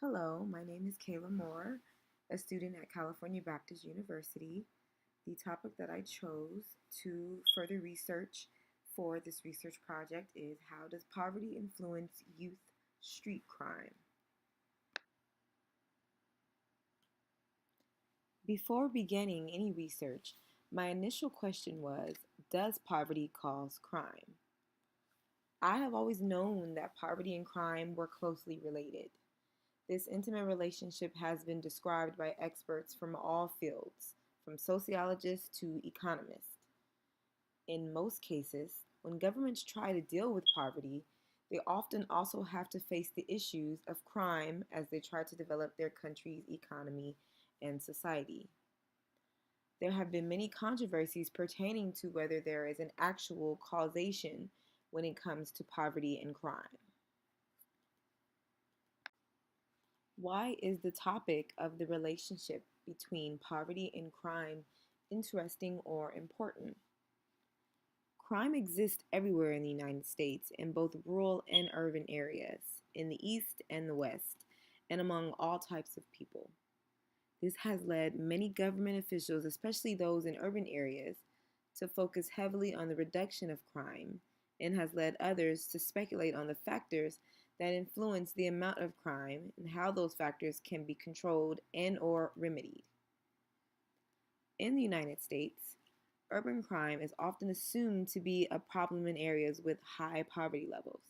Hello, my name is Kayla Moore, a student at California Baptist University. The topic that I chose to further research for this research project is how does poverty influence youth street crime? Before beginning any research, my initial question was, does poverty cause crime? I have always known that poverty and crime were closely related. This intimate relationship has been described by experts from all fields, from sociologists to economists. In most cases, when governments try to deal with poverty, they often also have to face the issues of crime as they try to develop their country's economy and society. There have been many controversies pertaining to whether there is an actual causation when it comes to poverty and crime. Why is the topic of the relationship between poverty and crime interesting or important? Crime exists everywhere in the United States, in both rural and urban areas, in the East and the West, and among all types of people. This has led many government officials, especially those in urban areas, to focus heavily on the reduction of crime and has led others to speculate on the factors that influence the amount of crime and how those factors can be controlled and or remedied. In the United States, urban crime is often assumed to be a problem in areas with high poverty levels.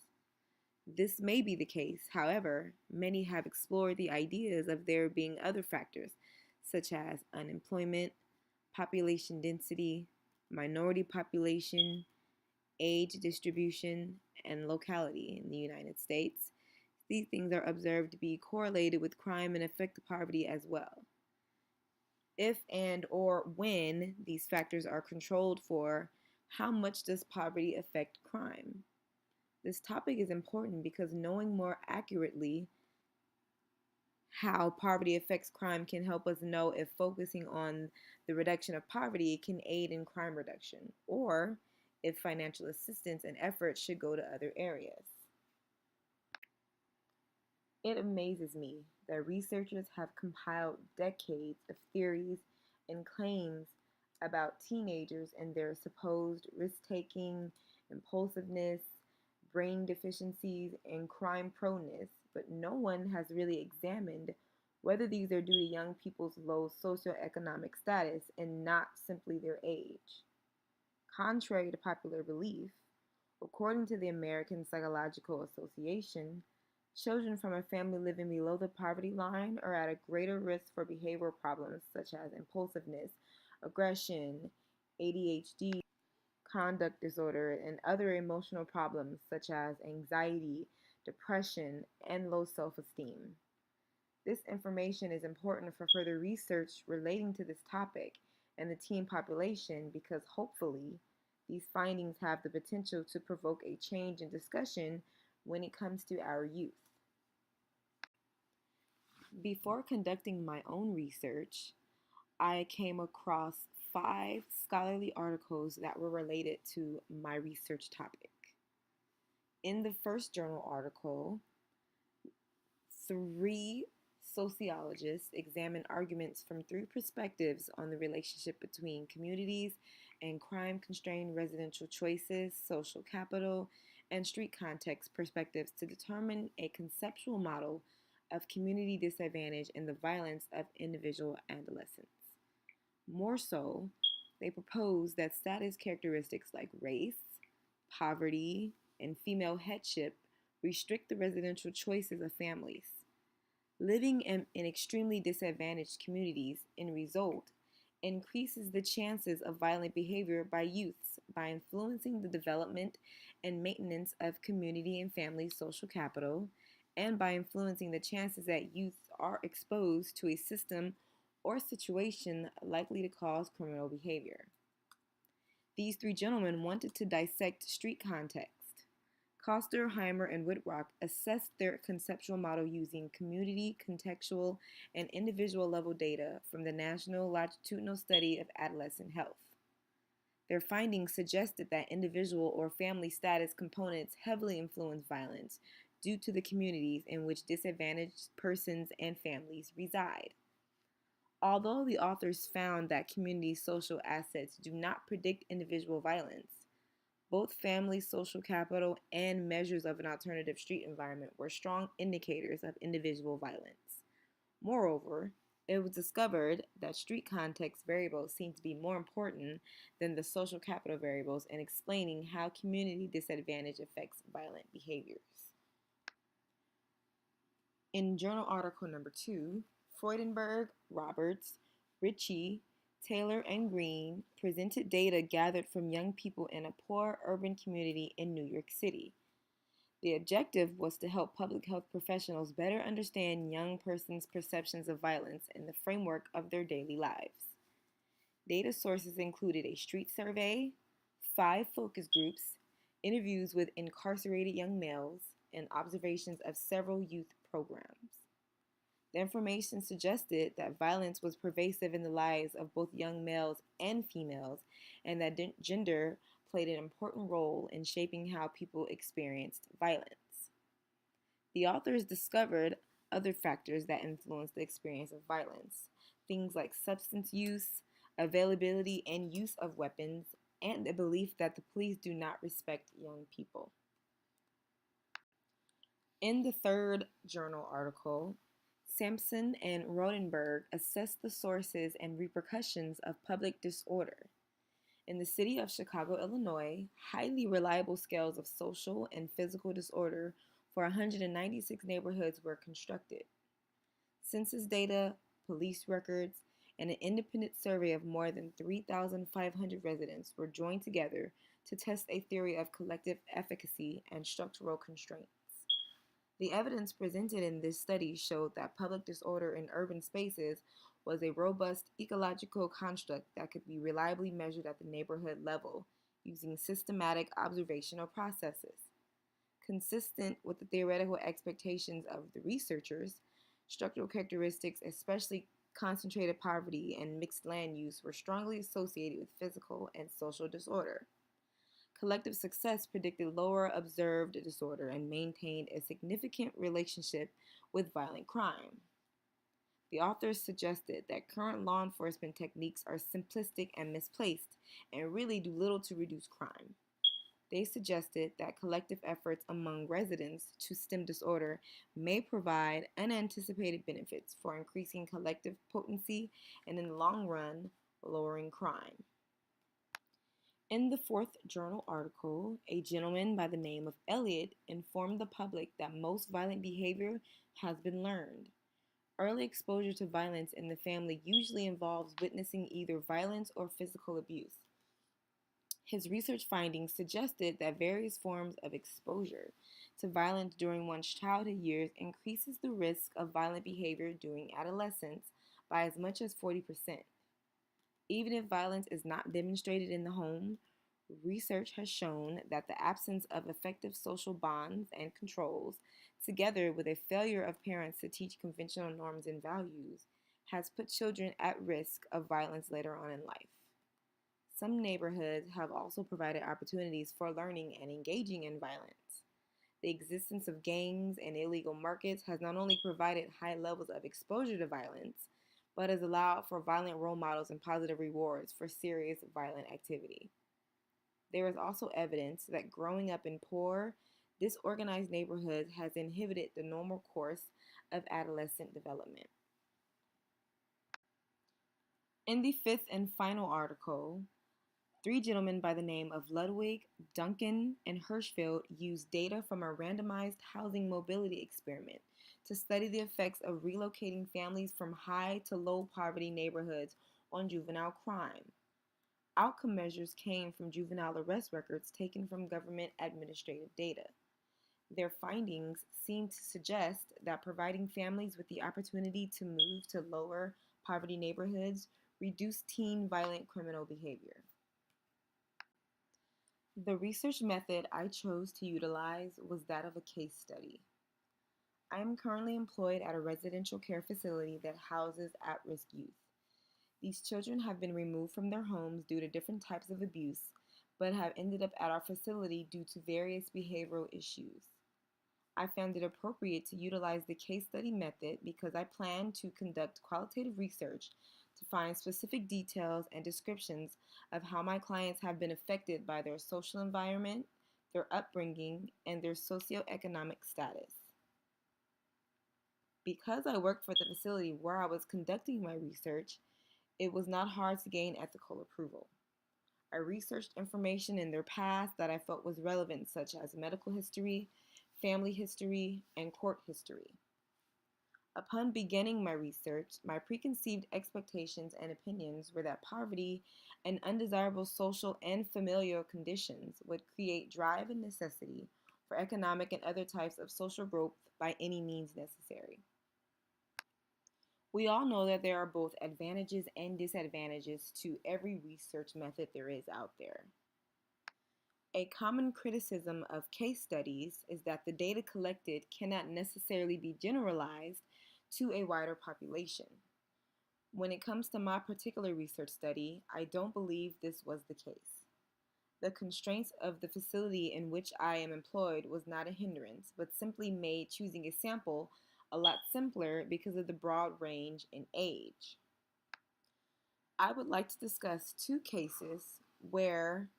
This may be the case, however, many have explored the ideas of there being other factors, such as unemployment, population density, minority population, age distribution, and locality in the United States. These things are observed to be correlated with crime and affect poverty as well. If and or when these factors are controlled for, how much does poverty affect crime? This topic is important because knowing more accurately how poverty affects crime can help us know if focusing on the reduction of poverty can aid in crime reduction, or if financial assistance and efforts should go to other areas. It amazes me that researchers have compiled decades of theories and claims about teenagers and their supposed risk taking, impulsiveness, brain deficiencies, and crime proneness, but no one has really examined whether these are due to young people's low socioeconomic status and not simply their age. Contrary to popular belief, according to the American Psychological Association, children from a family living below the poverty line are at a greater risk for behavioral problems such as impulsiveness, aggression, ADHD, conduct disorder, and other emotional problems such as anxiety, depression, and low self esteem. This information is important for further research relating to this topic and the teen population because hopefully these findings have the potential to provoke a change in discussion when it comes to our youth. Before conducting my own research, I came across 5 scholarly articles that were related to my research topic. In the first journal article, 3 sociologists examined arguments from 3 perspectives on the relationship between communities and crime constrained residential choices, social capital, and street context perspectives to determine a conceptual model of community disadvantage and the violence of individual adolescents. More so, they proposed that status characteristics like race, poverty, and female headship restrict the residential choices of families. Living in extremely disadvantaged communities, in result, increases the chances of violent behavior by youths by influencing the development and maintenance of community and family social capital, and by influencing the chances that youths are exposed to a system or situation likely to cause criminal behavior. These 3 gentlemen wanted to dissect street context. Coster, Heimer, and Whitrock assessed their conceptual model using community, contextual, and individual level data from the National Longitudinal Study of Adolescent Health. Their findings suggested that individual or family status components heavily influence violence due to the communities in which disadvantaged persons and families reside. Although the authors found that community social assets do not predict individual violence, both family social capital and measures of an alternative street environment were strong indicators of individual violence. Moreover, it was discovered that street context variables seem to be more important than the social capital variables in explaining how community disadvantage affects violent behaviors. In journal article number 2, Freudenberg, Roberts, Ritchie, Taylor, and Green presented data gathered from young people in a poor urban community in New York City. The objective was to help public health professionals better understand young persons' perceptions of violence in the framework of their daily lives. Data sources included a street survey, 5 focus groups, interviews with incarcerated young males, and observations of several youth programs. The information suggested that violence was pervasive in the lives of both young males and females, and that gender played an important role in shaping how people experienced violence. The authors discovered other factors that influence the experience of violence, things like substance use, availability and use of weapons, and the belief that the police do not respect young people. In the third journal article, Sampson and Rodenberg assessed the sources and repercussions of public disorder. In the city of Chicago, Illinois, highly reliable scales of social and physical disorder for 196 neighborhoods were constructed. Census data, police records, and an independent survey of more than 3,500 residents were joined together to test a theory of collective efficacy and structural constraints. The evidence presented in this study showed that public disorder in urban spaces was a robust ecological construct that could be reliably measured at the neighborhood level using systematic observational processes. Consistent with the theoretical expectations of the researchers, structural characteristics, especially concentrated poverty and mixed land use, were strongly associated with physical and social disorder. Collective success predicted lower observed disorder and maintained a significant relationship with violent crime. The authors suggested that current law enforcement techniques are simplistic and misplaced and really do little to reduce crime. They suggested that collective efforts among residents to stem disorder may provide unanticipated benefits for increasing collective potency and, in the long run, lowering crime. In the fourth journal article, a gentleman by the name of Elliot informed the public that most violent behavior has been learned. Early exposure to violence in the family usually involves witnessing either violence or physical abuse. His research findings suggested that various forms of exposure to violence during one's childhood years increases the risk of violent behavior during adolescence by as much as 40%. Even if violence is not demonstrated in the home, research has shown that the absence of effective social bonds and controls, together with a failure of parents to teach conventional norms and values, has put children at risk of violence later on in life. Some neighborhoods have also provided opportunities for learning and engaging in violence. The existence of gangs and illegal markets has not only provided high levels of exposure to violence, but has allowed for violent role models and positive rewards for serious violent activity. There is also evidence that growing up in poor, disorganized neighborhoods has inhibited the normal course of adolescent development. In the fifth and final article, 3 gentlemen by the name of Ludwig, Duncan, and Hirschfeld used data from a randomized housing mobility experiment to study the effects of relocating families from high to low poverty neighborhoods on juvenile crime. Outcome measures came from juvenile arrest records taken from government administrative data. Their findings seem to suggest that providing families with the opportunity to move to lower poverty neighborhoods reduced teen violent criminal behavior. The research method I chose to utilize was that of a case study. I am currently employed at a residential care facility that houses at-risk youth. These children have been removed from their homes due to different types of abuse, but have ended up at our facility due to various behavioral issues. I found it appropriate to utilize the case study method because I plan to conduct qualitative research to find specific details and descriptions of how my clients have been affected by their social environment, their upbringing, and their socioeconomic status. Because I worked for the facility where I was conducting my research, it was not hard to gain ethical approval. I researched information in their past that I felt was relevant, such as medical history, family history, and court history. Upon beginning my research, my preconceived expectations and opinions were that poverty and undesirable social and familial conditions would create drive and necessity for economic and other types of social growth by any means necessary. We all know that there are both advantages and disadvantages to every research method there is out there. A common criticism of case studies is that the data collected cannot necessarily be generalized to a wider population. When it comes to my particular research study, I don't believe this was the case. The constraints of the facility in which I am employed was not a hindrance, but simply made choosing a sample a lot simpler because of the broad range in age. I would like to discuss two cases where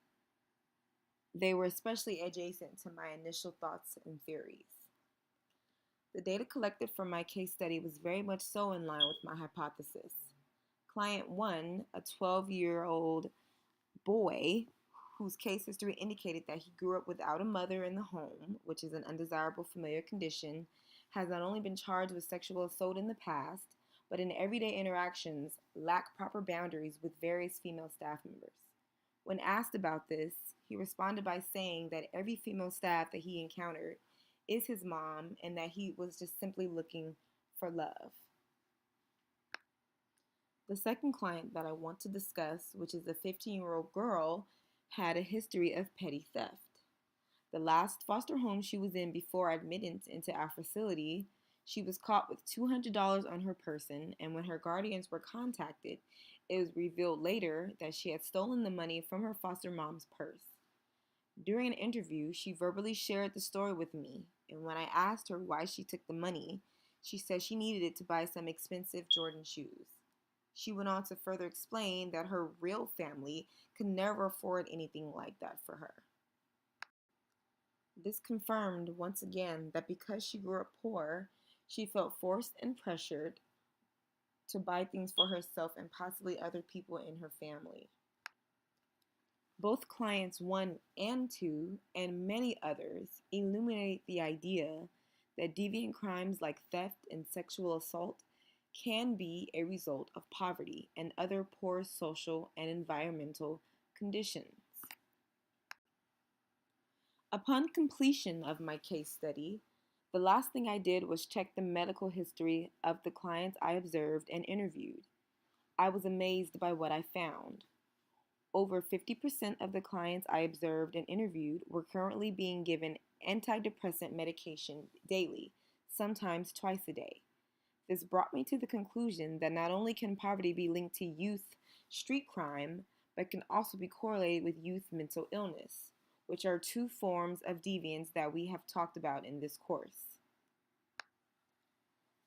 they were especially adjacent to my initial thoughts and theories. The data collected from my case study was very much so in line with my hypothesis. Client 1, a 12-year-old boy whose case history indicated that he grew up without a mother in the home, which is an undesirable familiar condition, has not only been charged with sexual assault in the past, but in everyday interactions lack proper boundaries with various female staff members. When asked about this, he responded by saying that every female staff that he encountered is his mom and that he was just simply looking for love. The second client that I want to discuss, which is a 15-year-old girl, had a history of petty theft. The last foster home she was in before admittance into our facility, she was caught with $200 on her person, and when her guardians were contacted, it was revealed later that she had stolen the money from her foster mom's purse. During an interview, she verbally shared the story with me, and when I asked her why she took the money, she said she needed it to buy some expensive Jordan shoes. She went on to further explain that her real family could never afford anything like that for her. This confirmed once again that because she grew up poor, she felt forced and pressured to buy things for herself and possibly other people in her family. Both clients 1 and 2, and many others, illuminate the idea that deviant crimes like theft and sexual assault can be a result of poverty and other poor social and environmental conditions. Upon completion of my case study, the last thing I did was check the medical history of the clients I observed and interviewed. I was amazed by what I found. Over 50% of the clients I observed and interviewed were currently being given antidepressant medication daily, sometimes twice a day. This brought me to the conclusion that not only can poverty be linked to youth street crime, but can also be correlated with youth mental illness, which are two forms of deviance that we have talked about in this course.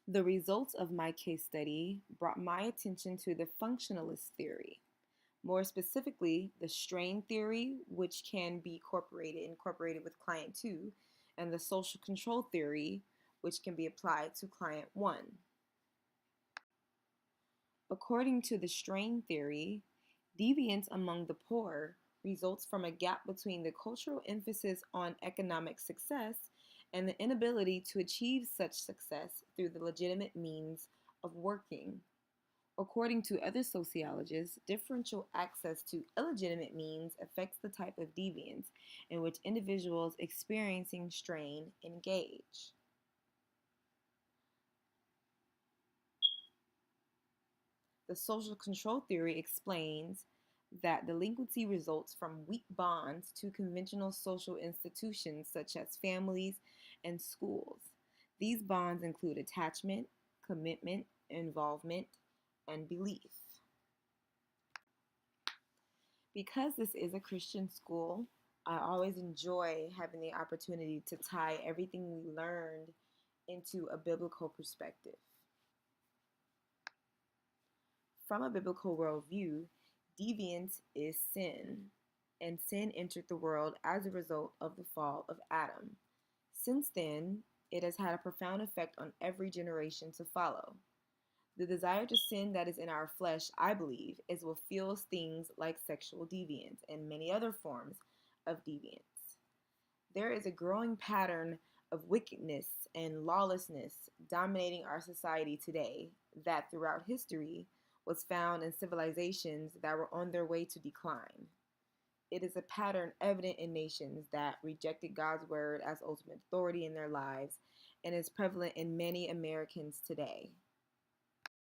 The results of my case study brought my attention to the functionalist theory, more specifically the strain theory, which can be incorporated with client 2, and the social control theory, which can be applied to client 1. According to the strain theory, deviance among the poor results from a gap between the cultural emphasis on economic success and the inability to achieve such success through the legitimate means of working. According to other sociologists, differential access to illegitimate means affects the type of deviance in which individuals experiencing strain engage. The social control theory explains that delinquency results from weak bonds to conventional social institutions such as families and schools. These bonds include attachment, commitment, involvement, and belief. Because this is a Christian school, I always enjoy having the opportunity to tie everything we learned into a biblical perspective. From a biblical worldview, deviance is sin, and sin entered the world as a result of the fall of Adam. Since then, it has had a profound effect on every generation to follow. The desire to sin that is in our flesh, I believe, is what fuels things like sexual deviance and many other forms of deviance. There is a growing pattern of wickedness and lawlessness dominating our society today that throughout history was found in civilizations that were on their way to decline. It is a pattern evident in nations that rejected God's word as ultimate authority in their lives and is prevalent in many Americans today.